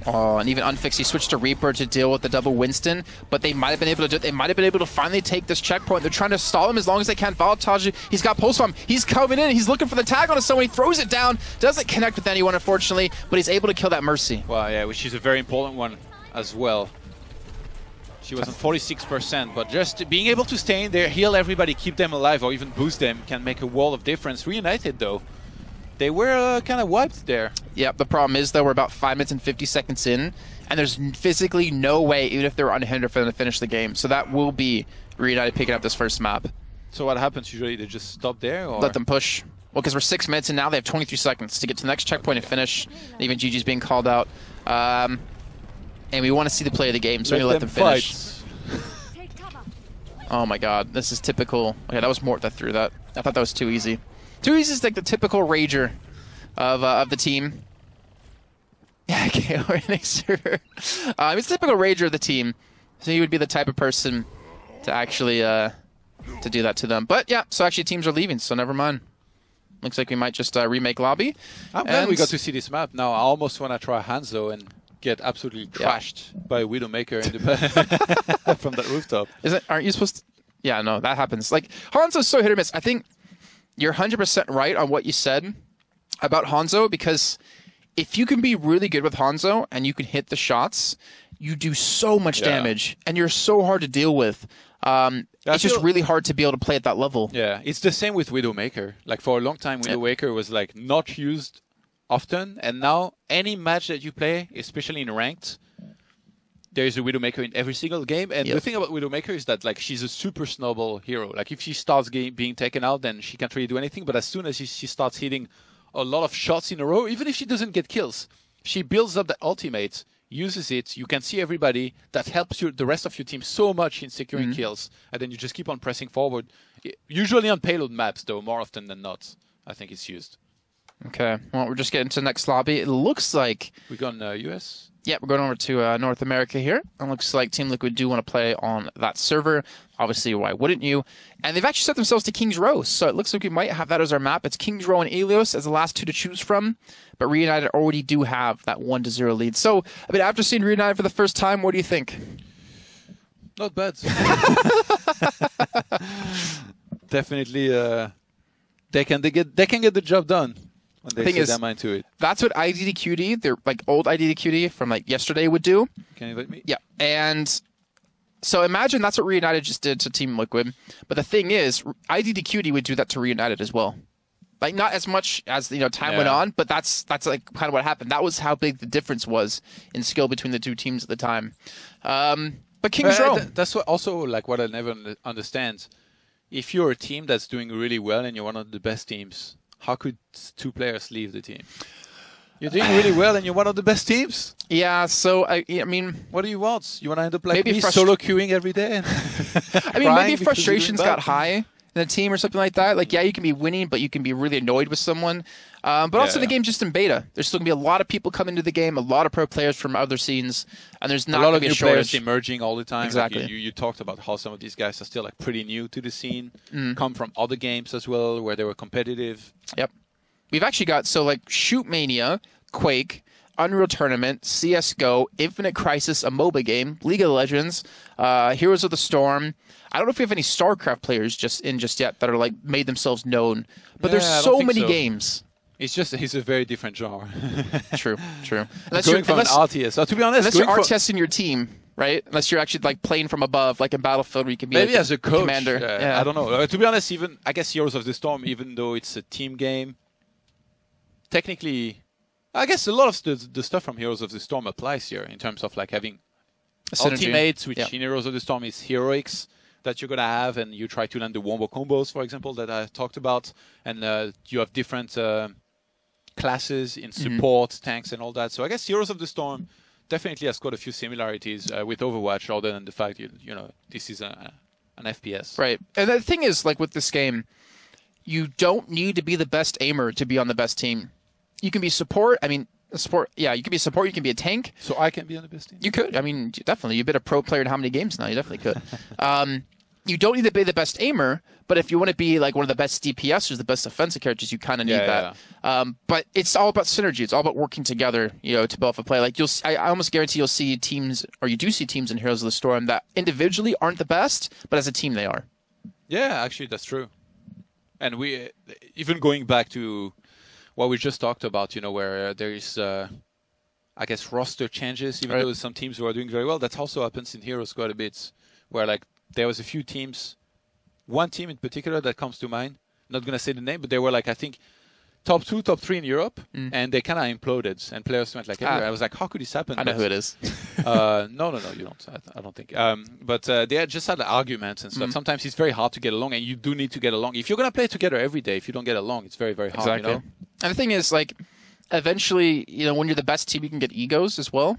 Oh, and even Unfix, he switched to Reaper to deal with the double Winston, but they might have been able to do it. They might have been able to finally take this checkpoint. They're trying to stall him as long as they can. Valatage, he's got Pulse Bomb. He's coming in. He's looking for the tag on someone. He throws it down. Doesn't connect with anyone, unfortunately, but he's able to kill that Mercy. Well, yeah, which is a very important one as well. She was on 46%, but just being able to stay in there, heal everybody, keep them alive, or even boost them can make a world of difference. Reunited, though, they were kind of wiped there. Yep, the problem is, though, we're about 5 minutes and 50 seconds in, and there's physically no way, even if they're unhindered, for them to finish the game. So that will be Reunited picking up this first map. So what happens usually? They just stop there? Or? Let them push. Well, because we're 6 minutes, and now they have 23 seconds to get to the next checkpoint and finish. And even GG's being called out. And we want to see the play of the game, so we're going to let them finish. Oh my god, this is typical. Okay, that was Mort that threw that. I thought that was too easy. Too easy is like the typical rager of the team. Yeah, KO next server. It's typical rager of the team. So he would be the type of person to actually to do that to them. But yeah, so actually teams are leaving, so never mind. Looks like we might just remake lobby. I'm glad we got to see this map now. I almost want to try Hanzo and get absolutely trashed by Widowmaker in the from that rooftop. Aren't you supposed to? Yeah, no, that happens. Like, Hanzo's so hit or miss. I think you're 100% right on what you said about Hanzo, because if you can be really good with Hanzo and you can hit the shots, you do so much damage, and you're so hard to deal with. It's just really hard to be able to play at that level. Yeah, it's the same with Widowmaker. Like, for a long time, Widowmaker was like not used often, and now any match that you play, especially in ranked, there is a Widowmaker in every single game. And the thing about Widowmaker is that like she's a super snowball hero. Like if she starts being taken out, then she can't really do anything. But as soon as she starts hitting a lot of shots in a row, even if she doesn't get kills, she builds up the ultimate, uses it. You can see everybody. That helps the rest of your team so much in securing kills. And then you just keep on pressing forward. Usually on payload maps, though, more often than not, I think it's used. Okay. Well, we're just getting to the next lobby. It looks like We're going US? Yeah, we're going over to North America here. It looks like Team Liquid do want to play on that server. Obviously, why wouldn't you? And they've actually set themselves to King's Row, so it looks like we might have that as our map. It's King's Row and Elios as the last two to choose from, but Reunited already do have that 1-0 lead. So, I mean, after seeing Reunited for the first time, what do you think? Not bad. Definitely, they can get the job done. When they set their mind to it. That's what IDDQD, their like old IDDQD from like yesterday would do. Can you invite me? Yeah, and so imagine that's what Reunited just did to Team Liquid. But the thing is, IDDQD would do that to Reunited as well. Like not as much as time went on, but that's like kind of what happened. That was how big the difference was in skill between the two teams at the time. But King's Row. That's what also like what I never understand. If you're a team that's doing really well and you're one of the best teams, how could two players leave the team? You're doing really well and you're one of the best teams. Yeah, so I mean, what do you want? You want to end up like maybe me solo queuing every day? I mean, maybe frustrations got high in the team or something like that. Like, yeah, you can be winning, but you can be really annoyed with someone. But also the game's just in beta. There's still going to be a lot of people coming to the game, a lot of pro players from other scenes, and there's not a lot of new players emerging all the time. Exactly. Like you talked about how some of these guys are still like pretty new to the scene, come from other games as well where they were competitive. Yep. We've actually got, so like Shoot Mania, Quake, Unreal Tournament, CSGO, Infinite Crisis, a MOBA game, League of Legends, Heroes of the Storm. I don't know if we have any StarCraft players just yet that are like made themselves known, but there's so many games. It's a very different genre. True. Unless you're from an RTS. To be honest, unless you're RTS in your team, right? Unless you're actually like playing from above, like in Battlefield, where you can be maybe like as a coach. Commander. I don't know. To be honest, even I guess Heroes of the Storm, even though it's a team game, technically, I guess a lot of the stuff from Heroes of the Storm applies here in terms of like having ultimates, which in Heroes of the Storm is heroics that you're going to have, and you try to land the wombo combos, for example, that I talked about, and you have different classes in support, tanks, and all that. So I guess Heroes of the Storm definitely has got a few similarities with Overwatch, other than the fact this is an FPS. Right. And the thing is, like with this game, you don't need to be the best aimer to be on the best team. You can be support. I mean, support. Yeah, you can be support. You can be a tank. So I can be on the best team. You could. I mean, definitely. You've been a pro player in how many games now? You definitely could. You don't need to be the best aimer, but if you want to be like one of the best DPSers, the best offensive characters, you kind of need that. Yeah. But it's all about synergy. It's all about working together, to build up a play. Like I almost guarantee you'll see teams, or you do see teams in Heroes of the Storm that individually aren't the best, but as a team they are. Yeah, actually, that's true. And we even going back to what we just talked about, where there is, I guess, roster changes, even though some teams who are doing very well. That also happens in Heroes quite a bit, where like there was a few teams, one team in particular that comes to mind. Not going to say the name, but they were like, I think, top 2, top 3 in Europe, and they kind of imploded, and players went like everywhere. I was like, how could this happen? I know who it is. No, you don't. I don't think. But they had just had arguments and stuff. Sometimes it's very hard to get along, and you do need to get along. If you're going to play together every day, if you don't get along, it's very, very hard. Exactly. And the thing is, like, eventually, when you're the best team, you can get egos as well.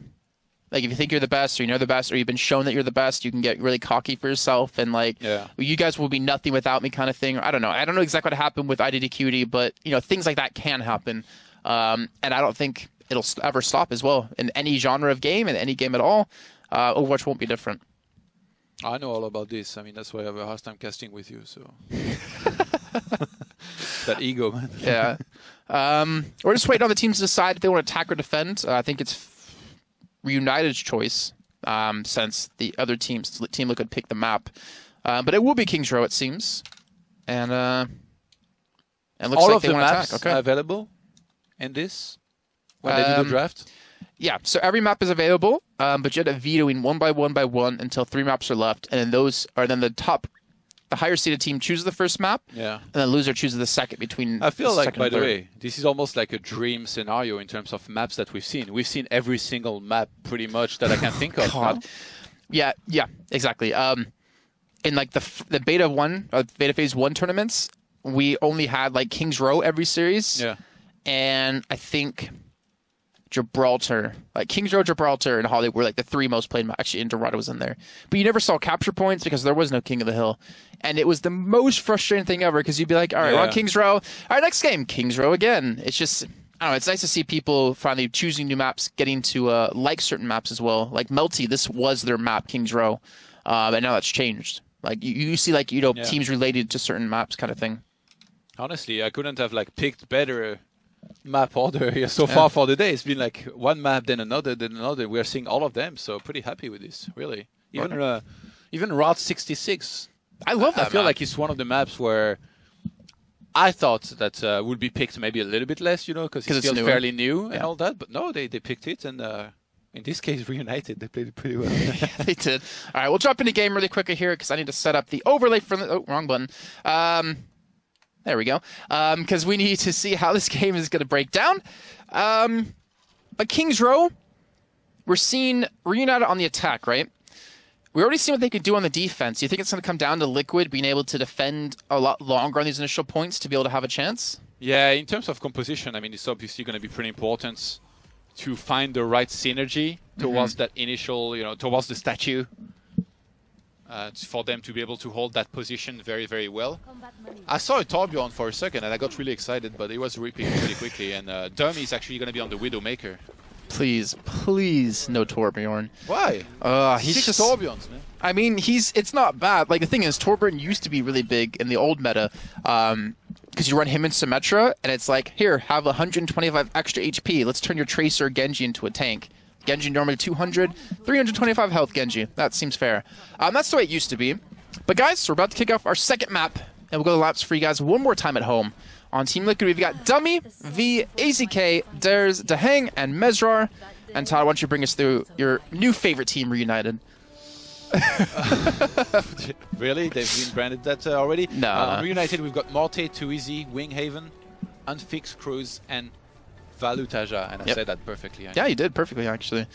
Like, if you think you're the best, or you know the best, or you've been shown that you're the best, you can get really cocky for yourself, and like, you guys will be nothing without me kind of thing. Or, I don't know. I don't know exactly what happened with IDDQD, but, things like that can happen. And I don't think it'll ever stop as well. In any genre of game, in any game at all, Overwatch won't be different. I know all about this. I mean, that's why I have a hard time casting with you, so... That ego, man. Yeah. We're just waiting on the teams to decide if they want to attack or defend. I think it's Reunited's choice, since the other teams, Team Liquid picked the map. But it will be King's Row, it seems. And it looks all like of they the want to maps attack. Okay. Are available in this when they do the draft? Yeah, so every map is available, but you end up vetoing one by one until 3 maps are left, and then then the top the higher seeded team chooses the first map, and the loser chooses the second between. I feel the like, second by and the third. way, this is almost like a dream scenario in terms of maps that we've seen. We've seen every single map pretty much that I can think of. Yeah, exactly. In like the beta phase 1 tournaments, we only had like King's Row every series. Yeah. And I think Gibraltar, like King's Row, Gibraltar, and Hollywood were like the 3 most played. Actually, Dorado was in there, but you never saw capture points because there was no King of the Hill, and it was the most frustrating thing ever because you'd be like, all right, we're on King's Row. All right, next game, King's Row again. It's just, I don't know. It's nice to see people finally choosing new maps, getting to like certain maps as well. Like Melty, this was their map, King's Row, and now that's changed. Like you see, like teams related to certain maps, kind of thing. Honestly, I couldn't have like picked better map order here so far for the day. It's been like one map, then another, then another. We are seeing all of them, so pretty happy with this, really. Even Route 66. I love that. I feel like it's one of the maps where I thought that would be picked maybe a little bit less, because it's still fairly new and all that. But no, they picked it, and in this case, Reunited, they played it pretty well. Yeah, they did. All right, we'll jump into game really quickly here because I need to set up the overlay for the... Oh, wrong button. There we go. Because we need to see how this game is going to break down. But King's Row, we're seeing Reunited on the attack, right? We already seen what they could do on the defense. Do you think it's going to come down to Liquid being able to defend a lot longer on these initial points to be able to have a chance? Yeah, in terms of composition, I mean, it's obviously going to be pretty important to find the right synergy towards that initial, towards the statue. For them to be able to hold that position very, very well. I saw a Torbjorn for a second and I got really excited, but it was ripping really quickly. And Dummy is actually going to be on the Widowmaker. Please, no Torbjorn. Why? He's 6 just Torbjorns, man. I mean, it's not bad. Like, the thing is, Torbjorn used to be really big in the old meta. Because you run him in Symmetra, and it's like, here, have 125 extra HP. Let's turn your Tracer Genji into a tank. Genji normally 200, 325 health Genji. That seems fair. That's the way it used to be. But guys, we're about to kick off our second map, and we'll go to laps for you guys one more time at home. On Team Liquid, we've got Dummy, V, AZK, Dares, Dahang, and Mesrar. And Todd, why don't you bring us through your new favorite team, Reunited? Really? They've been branded that already? No. Reunited, we've got Morte, Too Easy, Winghaven, Unfixed Cruise, and Valutaja, and I said that perfectly. Yeah, you did perfectly, actually.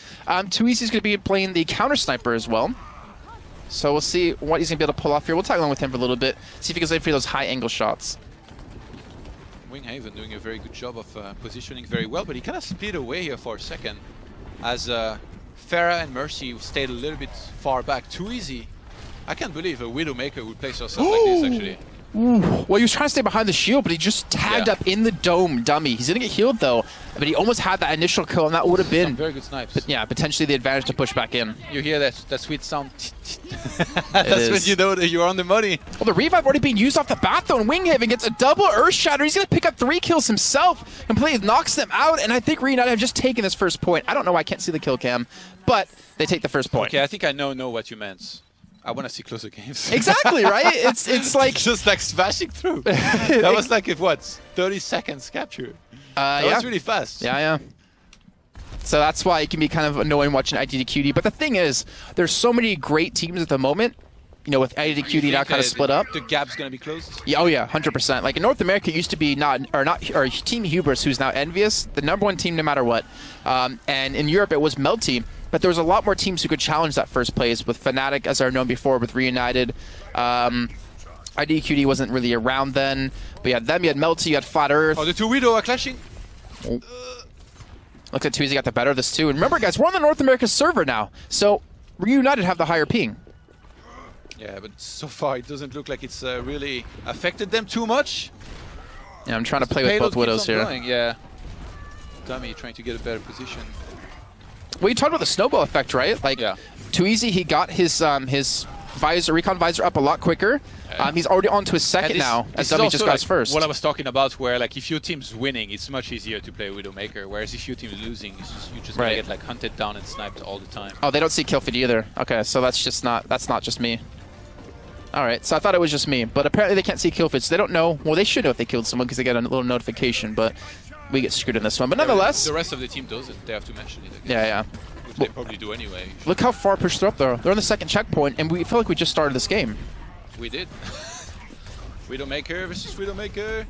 Too Easy's going to be playing the counter sniper as well. So we'll see what he's going to be able to pull off here. We'll tag along with him for a little bit, see if he can save for those high angle shots. Winghaven doing a very good job of positioning very well, but he kind of split away here for a second as Farah and Mercy stayed a little bit far back. Too Easy. I can't believe a Widowmaker would place herself like this, actually. Ooh. Well, he was trying to stay behind the shield, but he just tagged up in the dome, Dummy. He's going to get healed, though, but he almost had that initial kill, and that would have been... Some very good snipes. But yeah, potentially the advantage to push back in. You hear that sweet sound? That's when you know that you're on the money. Well, the revive already being used off the bat, though, and Winghaven gets a double Earth Shatter. He's going to pick up 3 kills himself, completely knocks them out, and I think Reunited have just taken this first point. I don't know why I can't see the kill cam, but they take the first point. Okay, I think I know what you meant. I want to see closer games. Exactly, right? It's like... just like smashing through. That was like, 30 seconds capture. That was really fast. Yeah. So that's why it can be kind of annoying watching IDDQD. But the thing is, there's so many great teams at the moment. With IDDQD now kind of split up. The gap's going to be closed? Yeah, oh yeah, 100%. Like in North America, it used to be or Team Hubris, who's now Envious, the number 1 team no matter what. And in Europe, it was Melty. But there was a lot more teams who could challenge that first place, with Fnatic, as are known before, with Reunited. IDQD wasn't really around then. But you had them, you had Melty, you had Flat Earth. Oh, the 2 Widow are clashing. Oh. Looks like Too Easy got the better of this too. And remember, guys, we're on the North America server now. So Reunited have the higher ping. Yeah, but so far it doesn't look like it's really affected them too much. Yeah, I'm trying to play with both Widows here. Yeah. Dummy trying to get a better position. Well, you talked about the snowball effect, right? Like, Too Easy, he got his visor, recon visor up a lot quicker. He's already on to his second now, as Dummy just got his first. What I was talking about, where like if your team's winning, it's much easier to play Widowmaker, whereas if your team's losing, you just gonna get like hunted down and sniped all the time. Oh, they don't see kill feed either. Okay, so that's not just me. All right, so I thought it was just me, but apparently they can't see kill feed, so they don't know. Well, they should know if they killed someone because they get a little notification, but we get screwed in this one. But nonetheless, the rest of the team does it. They have to mention it. Yeah. Which they probably do anyway. Look how far pushed they're up, though. They're on the second checkpoint, and we feel like we just started this game. we did. Widowmaker versus Widowmaker.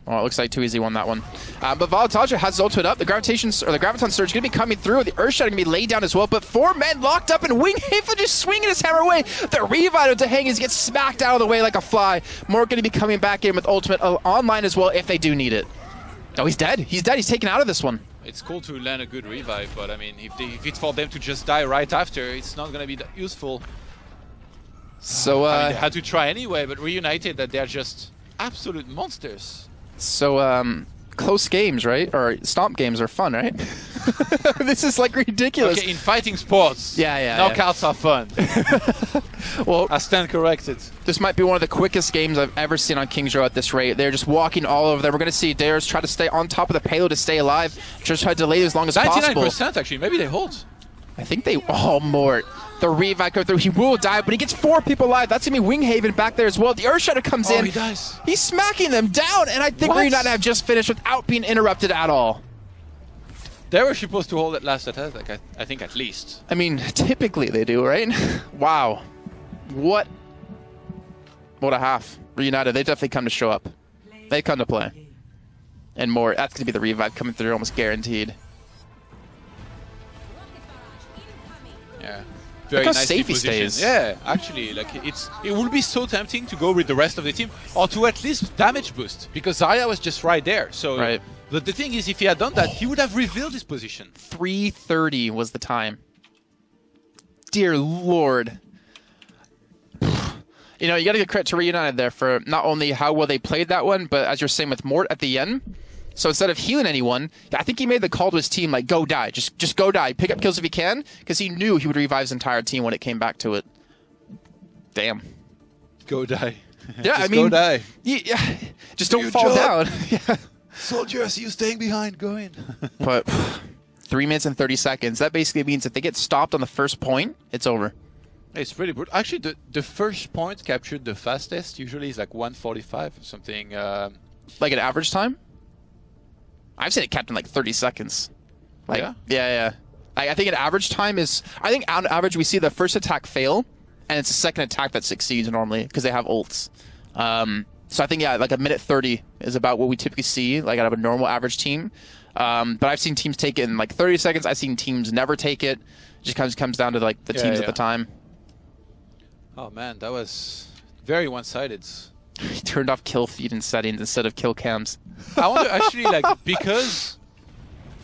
Oh, it looks like Too Easy won that one. But Volataja has his ultimate up. The Graviton Surge going to be coming through. The Earth Shatter going to be laid down as well. But 4 men locked up, and Winghaven just swinging his hammer away. The Revive to hang gets smacked out of the way like a fly. More going to be coming back in with ultimate online as well if they do need it. Oh, he's dead. He's dead. He's taken out of this one. It's cool to land a good revive, but I mean, if it's for them to just die right after, it's not going to be that useful. So I mean, they had to try anyway, but Reunited, that they're just absolute monsters. So, close games, right? Or stomp games are fun, right? This is like ridiculous. Okay, in fighting sports, knockouts are fun. Well, I stand corrected. This might be one of the quickest games I've ever seen on King's Row at this rate. They're just walking all over there. We're going to see Dares try to stay on top of the payload to stay alive. Just try to delay it as long as possible. 99% actually. Maybe they hold. I think they... Oh, Mort. The revive go through. He will die, but he gets 4 people alive. That's going to be Winghaven back there as well. The Earthshatter comes in. He dies. He's smacking them down, and I think Reunited have just finished without being interrupted at all. They were supposed to hold that last attack, I think, at least. I mean, typically they do, right? Wow. What a half. Reunited, they definitely come to show up. They come to play. And more. That's going to be the revive coming through, almost guaranteed. Yeah. Very look how safe he stays. Yeah, actually, like it would be so tempting to go with the rest of the team, or to at least damage boost, because Zarya was just right there. So, right. But the thing is, if he had done that, he would have revealed his position. 3:30 was the time. Dear Lord. You know, you got to give credit to Reunited there for not only how well they played that one, but as you're saying with Mort at the end. So instead of healing anyone, I think he made the call to his team, like, go die. Just go die. Pick up kills if he can, because he knew he would revive his entire team when it came back to it. Damn. Go die. Yeah, I mean... go die. Yeah, just don't fall down. Yeah. Soldier, I see you staying behind. Go in. But 3 minutes and 30 seconds. That basically means if they get stopped on the first point, it's over. It's pretty brutal. Actually, the first point captured the fastest usually is like 1:45 or something. Like an average time? I've seen it capped in like 30 seconds. Like, yeah. I think an average time is... I think on average we see the first attack fail, and it's the second attack that succeeds normally, because they have ults. So I think, yeah, like a minute 30 is about what we typically see, like out of a normal average team. But I've seen teams take it in like 30 seconds. I've seen teams never take it. It just comes down to like the teams at the time. Oh man, that was very one-sided. He turned off kill feed and settings instead of kill cams. I wonder actually, like, because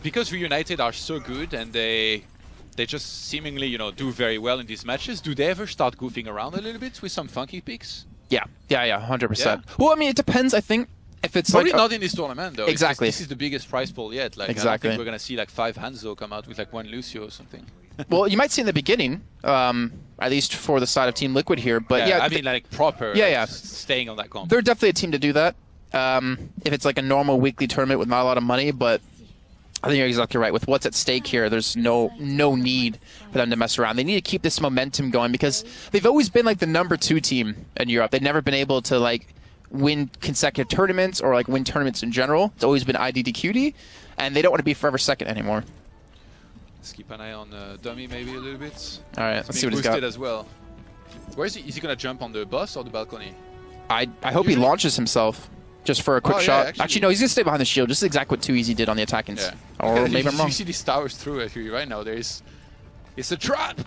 Reunited are so good and they just seemingly, you know, do very well in these matches, do they ever start goofing around a little bit with some funky picks? Yeah, 100%. Well, I mean, it depends, I think. If it's probably like not in this tournament, though. Exactly. This is the biggest prize pool yet. Like, exactly. I don't think we're going to see like 5 Hanzo come out with like 1 Lucio or something. Well, you might see in the beginning, at least for the side of Team Liquid here. But yeah, I mean, like proper. Yeah, staying on that comp. They're definitely a team to do that. If it's like a normal weekly tournament with not a lot of money, but I think you're exactly right. With what's at stake here, there's no need for them to mess around. They need to keep this momentum going because they've always been like the #2 team in Europe. They've never been able to like win consecutive tournaments or like win tournaments in general. It's always been IDDQD, and they don't want to be forever second anymore. Let's keep an eye on Dummy maybe a little bit. All right, let's see what he's got. As well. Where is he? Is he going to jump on the bus or the balcony? I hope he launches himself just for a quick shot. Actually, no, he's going to stay behind the shield. Just exactly what Too Easy did on the attacking. Yeah. Or maybe I'm wrong. You see these towers through actually right now. It's a trap.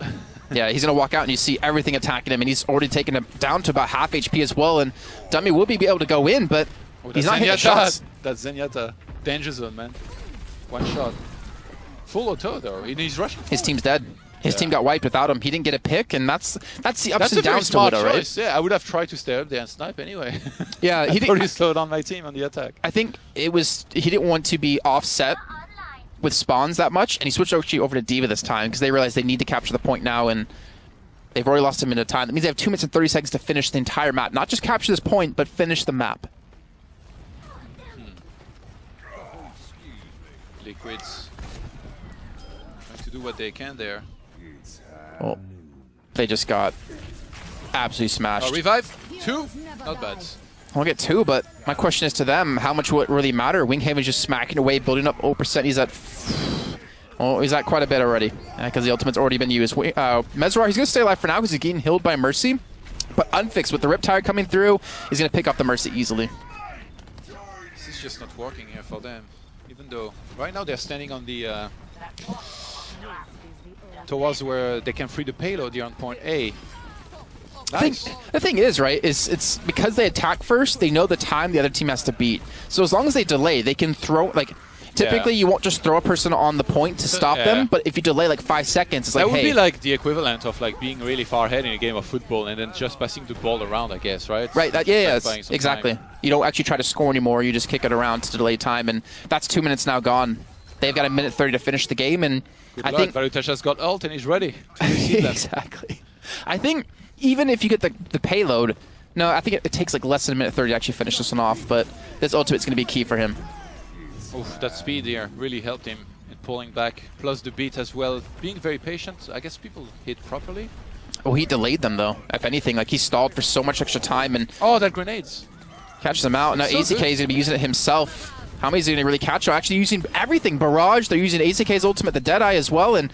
Yeah, he's going to walk out and you see everything attacking him, and he's already taken him down to about half HP as well, and Dummy will be able to go in, but he's not hitting shots. That's Zenyatta. Danger zone, man. One shot. Full auto, though. He's rushing. His team's dead. His team got wiped without him. He didn't get a pick, and that's the ups and downs to Widow, right? Yeah, I would have tried to stay up there and snipe anyway. Yeah, he already slowed down my team on the attack. I think it was he didn't want to be offset with spawns that much, and he switched actually over to D.Va this time because they realized they need to capture the point now, and they've already lost a minute of time. That means they have 2 minutes and 30 seconds to finish the entire map. Not just capture this point, but finish the map. Liquids trying to do what they can there. Well, they just got absolutely smashed. Revive? 2? Not bad. I'll get 2, but my question is to them, how much will it really matter? Winghaven's just smacking away, building up 0%. He's at... Well, he's at quite a bit already, because the ultimate's already been used. Mesrar, he's going to stay alive for now because he's getting healed by Mercy. But Unfixed, with the Riptide coming through, is going to pick up the Mercy easily. This is just not working here for them. Even though right now they're standing on the towards where they can free the payload here on point A. Nice. The thing is, right, is it's because they attack first, they know the time the other team has to beat. So as long as they delay, they can throw, like, typically you won't just throw a person on the point to stop them, but if you delay like 5 seconds, it's like, that would be like the equivalent of like being really far ahead in a game of football and then just passing the ball around, I guess, right? Right, exactly. Time. You don't actually try to score anymore, you just kick it around to delay time, and that's 2 minutes now gone. They've got 1:30 to finish the game, and I think Varutaj has got ult and he's ready. Exactly. I think even if you get the payload, no, I think it takes like less than 1:30 to actually finish this one off, but this ultimate's going to be key for him. Oof, that speed here really helped him in pulling back, plus the beat as well. Being very patient, I guess people hit properly. Oh, he delayed them though. If anything, like he stalled for so much extra time and... Oh, that grenades! Catches them out. Now AZK is going to be using it himself. How many is he going to really catch? Oh, actually using everything. Barrage, they're using AZK's ultimate, the Deadeye as well, and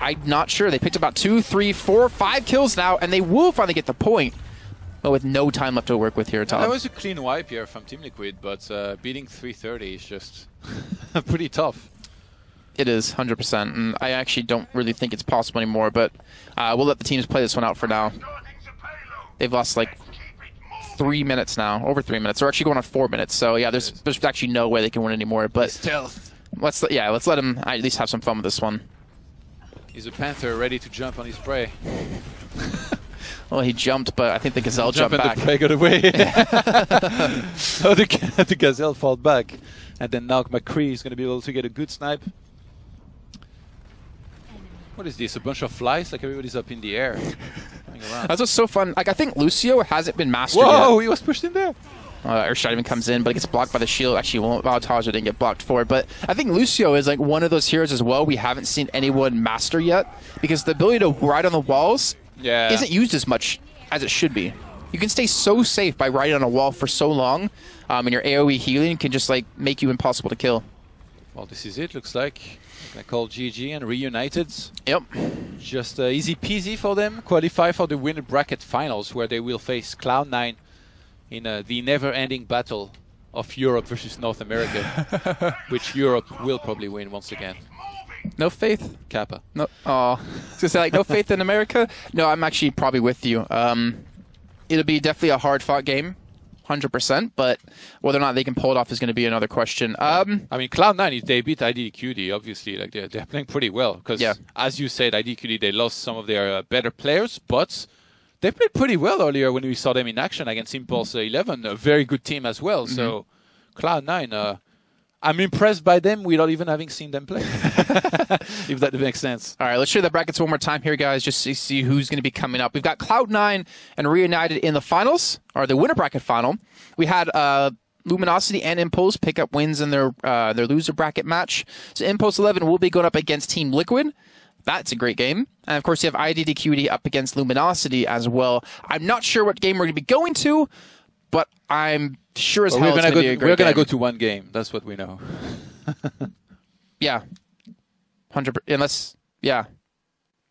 I'm not sure. They picked about 2, 3, 4, 5 kills now, and they will finally get the point. But with no time left to work with here, Tom. That was a clean wipe here from Team Liquid, but beating 330 is just pretty tough. It is, 100%, and I actually don't really think it's possible anymore, but we'll let the teams play this one out for now. They've lost like 3 minutes now, over 3 minutes. They're actually going on 4 minutes, so yeah, there's actually no way they can win anymore, but stealth. Let's let him at least have some fun with this one. He's a panther ready to jump on his prey. Well, he jumped, but I think the Gazelle jumped back. The prey got away. So the Gazelle fought back. And then now McCree is going to be able to get a good snipe. What is this? A bunch of flies? Like everybody's up in the air. That's what's so fun. Like I think Lucio hasn't been mastered yet. Whoa, he was pushed in there. Earthshot even comes in, but it gets blocked by the shield. Actually, Valtaja didn't get blocked for it. But I think Lucio is like one of those heroes as well we haven't seen anyone master yet. Because the ability to ride on the walls isn't used as much as it should be. You can stay so safe by riding on a wall for so long, and your AoE healing can just like make you impossible to kill. Well, this is it, looks like. I call GG and Reunited. Yep. Just easy peasy for them. Qualify for the winner bracket finals, where they will face Cloud9 in the never-ending battle of Europe versus North America, which Europe will probably win once again. No faith? Kappa. No. Oh, I was going to say, like, no faith in America? No, I'm actually probably with you. It'll be definitely a hard-fought game, 100%, but whether or not they can pull it off is going to be another question. I mean, Cloud9, they beat IDQD, obviously. Like they're playing pretty well, because, as you said, IDQD, they lost some of their better players, but they played pretty well earlier when we saw them in action against Impulse 11, a very good team as well. So, Cloud9... I'm impressed by them without even having seen them play, if that makes sense. All right, let's share the brackets one more time here, guys, just to see who's going to be coming up. We've got Cloud9 and Reunited in the finals, or the winner bracket final. We had Luminosity and Impulse pick up wins in their loser bracket match. So Impulse 11 will be going up against Team Liquid. That's a great game. And, of course, you have IDDQD up against Luminosity as well. I'm not sure what game we're going to be going to, but I'm sure as hell it's going to be a great game. We're going to go to one game. That's what we know. Yeah. 100%. Unless, yeah.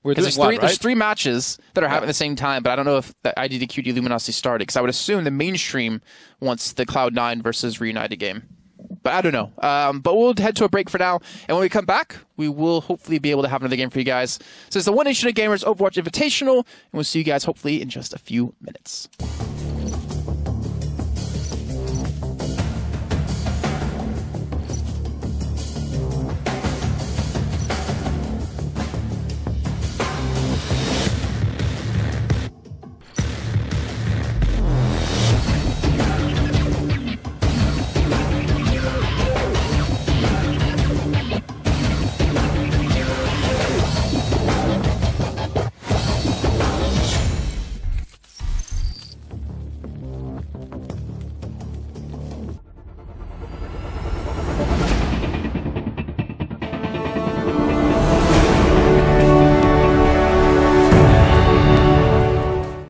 There's 3 matches that are happening at the same time, but I don't know if the IDDQD Luminosity started, because I would assume the mainstream wants the Cloud9 versus Reunited game. But I don't know. But we'll head to a break for now, and when we come back, we will hopefully be able to have another game for you guys. So it's the One Nation of Gamers Overwatch Invitational, and we'll see you guys hopefully in just a few minutes.